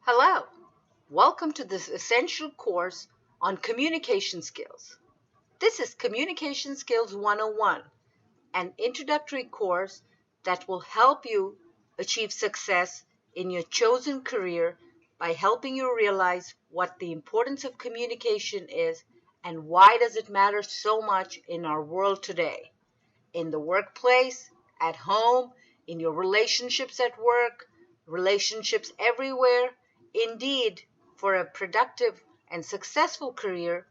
Hello, welcome to this essential course on communication skills. This is Communication Skills 101, an introductory course that will help you achieve success in your chosen career by helping you realize what the importance of communication is and why does it matter so much in our world today. In the workplace, at home, in your relationships at work, relationships everywhere. Indeed, for a productive and successful career,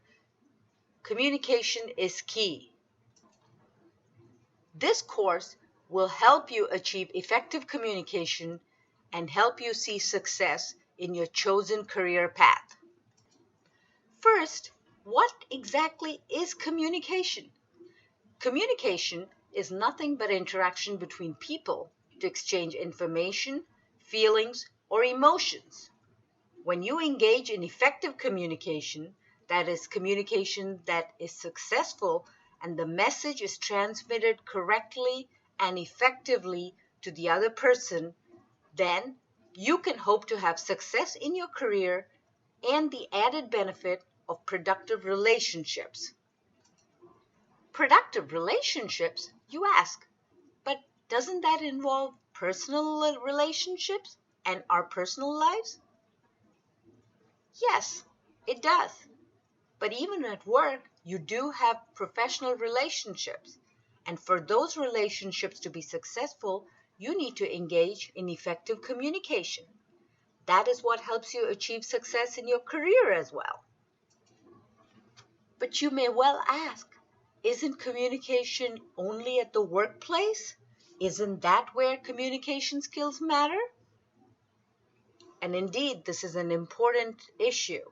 communication is key. This course will help you achieve effective communication and help you see success in your chosen career path. First, what exactly is communication? Communication is nothing but interaction between people to exchange information, feelings, or emotions. When you engage in effective communication, that is, communication that is successful and the message is transmitted correctly and effectively to the other person, then you can hope to have success in your career and the added benefit of productive relationships. Productive relationships, you ask, but doesn't that involve personal relationships and our personal lives? Yes, it does. But even at work, you do have professional relationships. And for those relationships to be successful, you need to engage in effective communication. That is what helps you achieve success in your career as well. But you may well ask, isn't communication only at the workplace? Isn't that where communication skills matter? And indeed, this is an important issue.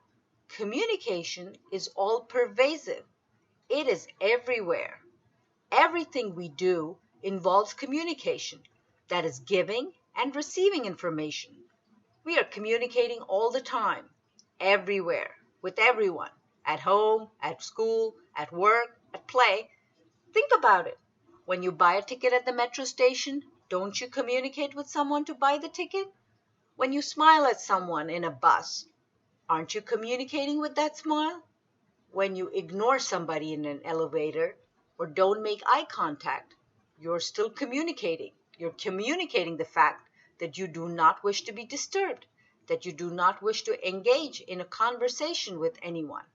Communication is all pervasive. It is everywhere. Everything we do involves communication, that is giving and receiving information. We are communicating all the time, everywhere, with everyone, at home, at school, at work, at play. Think about it. When you buy a ticket at the metro station, don't you communicate with someone to buy the ticket? When you smile at someone in a bus, aren't you communicating with that smile? When you ignore somebody in an elevator or don't make eye contact, you're still communicating. You're communicating the fact that you do not wish to be disturbed, that you do not wish to engage in a conversation with anyone.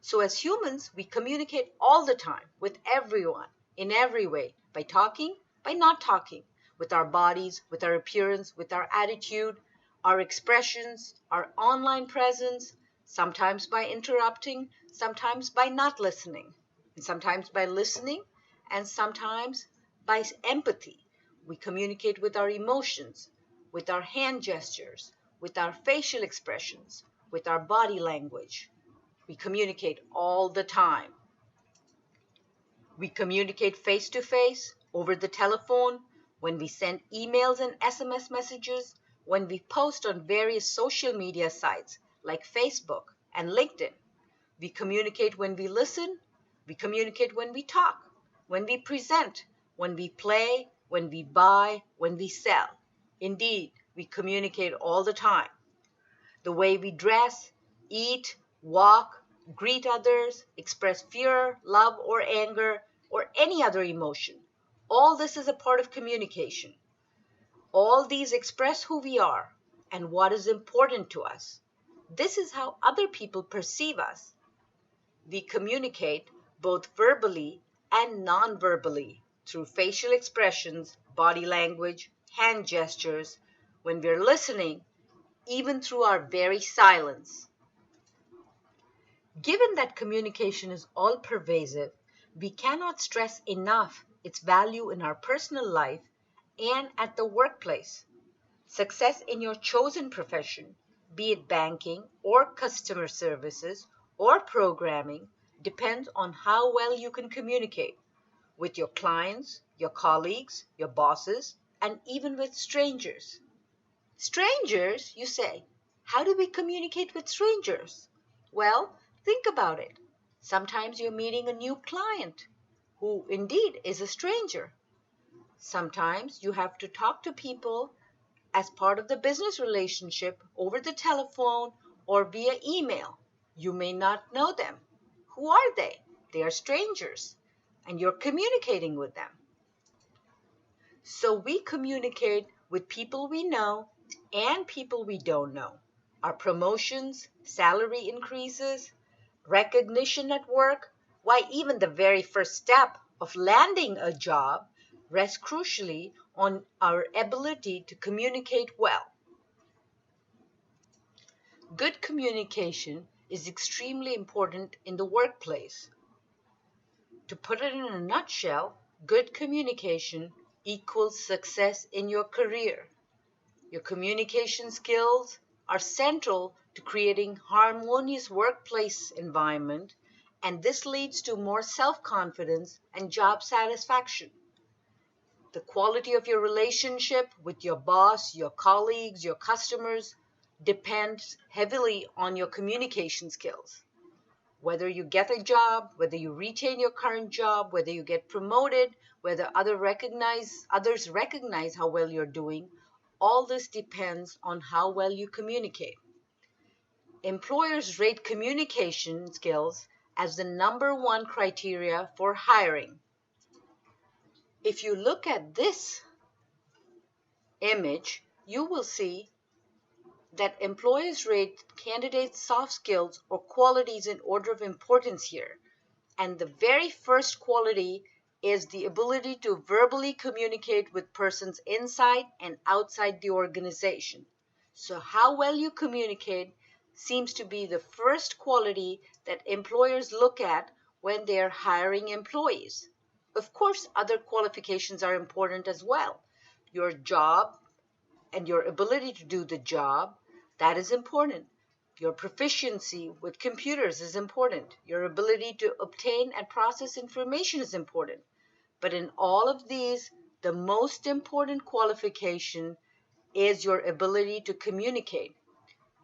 So as humans, we communicate all the time with everyone, in every way, by talking, by not talking, with our bodies, with our appearance, with our attitude, our expressions, our online presence, sometimes by interrupting, sometimes by not listening, and sometimes by listening, and sometimes by empathy. We communicate with our emotions, with our hand gestures, with our facial expressions, with our body language. We communicate all the time. We communicate face to face, over the telephone, when we send emails and SMS messages, when we post on various social media sites like Facebook and LinkedIn. We communicate when we listen. We communicate when we talk, when we present, when we play, when we buy, when we sell. Indeed, we communicate all the time. The way we dress, eat, walk, greet others, express fear, love, or anger, or any other emotion. All this is a part of communication. All these express who we are and what is important to us. This is how other people perceive us. We communicate both verbally and non-verbally through facial expressions, body language, hand gestures, when we're listening, even through our very silence. Given that communication is all pervasive, we cannot stress enough its value in our personal life and at the workplace. Success in your chosen profession, be it banking or customer services or programming, depends on how well you can communicate with your clients, your colleagues, your bosses, and even with strangers. Strangers, you say. How do we communicate with strangers? Well, think about it. Sometimes you're meeting a new client who indeed is a stranger. Sometimes you have to talk to people as part of the business relationship over the telephone or via email. You may not know them. Who are they? They are strangers, and you're communicating with them. So we communicate with people we know and people we don't know. Our promotions, salary increases, recognition at work, why even the very first step of landing a job rests crucially on our ability to communicate well. Good communication is extremely important in the workplace. To put it in a nutshell, good communication equals success in your career. Your communication skills are central to creating harmonious workplace environment, and this leads to more self-confidence and job satisfaction. The quality of your relationship with your boss, your colleagues, your customers depends heavily on your communication skills. Whether you get a job, whether you retain your current job, whether you get promoted, whether others recognize how well you're doing, all this depends on how well you communicate. Employers rate communication skills as the number one criteria for hiring. If you look at this image, you will see that employers rate candidates' soft skills or qualities in order of importance here. And the very first quality is the ability to verbally communicate with persons inside and outside the organization. So how well you communicate seems to be the first quality that employers look at when they're hiring employees. Of course, other qualifications are important as well. Your job and your ability to do the job, that is important. Your proficiency with computers is important. Your ability to obtain and process information is important. But in all of these, the most important qualification is your ability to communicate.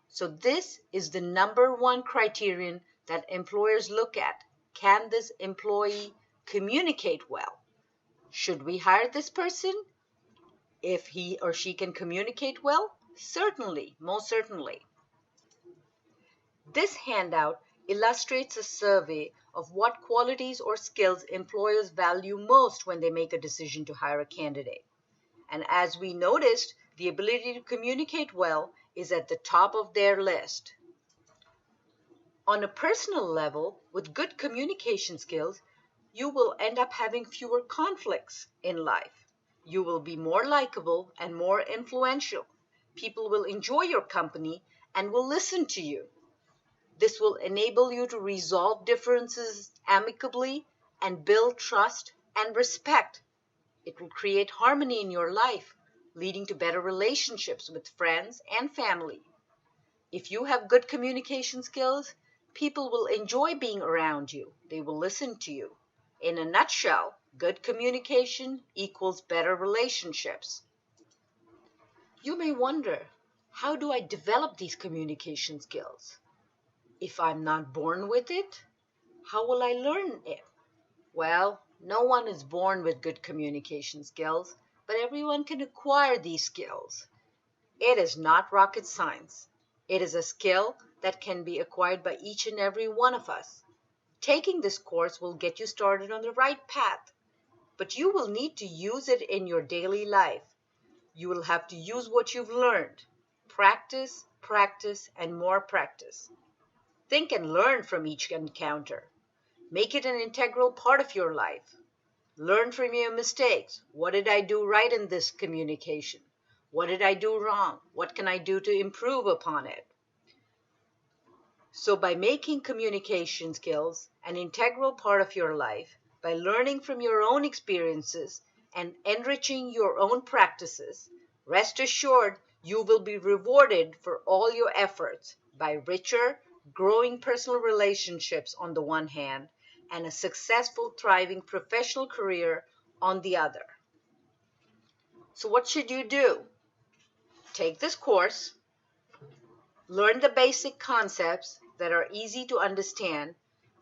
So this is the number one criterion that employers look at. Can this employee communicate well? Should we hire this person if he or she can communicate well? Certainly, most certainly. This handout illustrates a survey of what qualities or skills employers value most when they make a decision to hire a candidate. And as we noticed, the ability to communicate well is at the top of their list. On a personal level, with good communication skills, you will end up having fewer conflicts in life. You will be more likable and more influential. People will enjoy your company and will listen to you. This will enable you to resolve differences amicably and build trust and respect. It will create harmony in your life, leading to better relationships with friends and family. If you have good communication skills, people will enjoy being around you. They will listen to you. In a nutshell, good communication equals better relationships. You may wonder, how do I develop these communication skills? If I'm not born with it, how will I learn it? Well, no one is born with good communication skills, but everyone can acquire these skills. It is not rocket science. It is a skill that can be acquired by each and every one of us. Taking this course will get you started on the right path, but you will need to use it in your daily life. You will have to use what you've learned. Practice, practice, and more practice. Think and learn from each encounter. Make it an integral part of your life. Learn from your mistakes. What did I do right in this communication? What did I do wrong? What can I do to improve upon it? So by making communication skills an integral part of your life, by learning from your own experiences and enriching your own practices, rest assured you will be rewarded for all your efforts by richer, growing personal relationships on the one hand, and a successful, thriving professional career on the other. So what should you do? Take this course, learn the basic concepts that are easy to understand,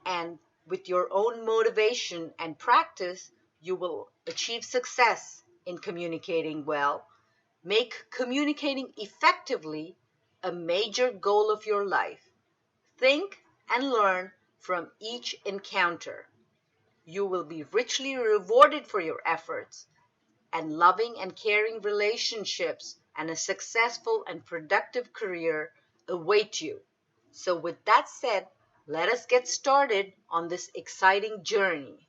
and with your own motivation and practice, you will achieve success in communicating well Make communicating effectively a major goal of your life. Think and learn from each encounter. You will be richly rewarded for your efforts, and loving and caring relationships and a successful and productive career await you. So, with that said, let us get started on this exciting journey.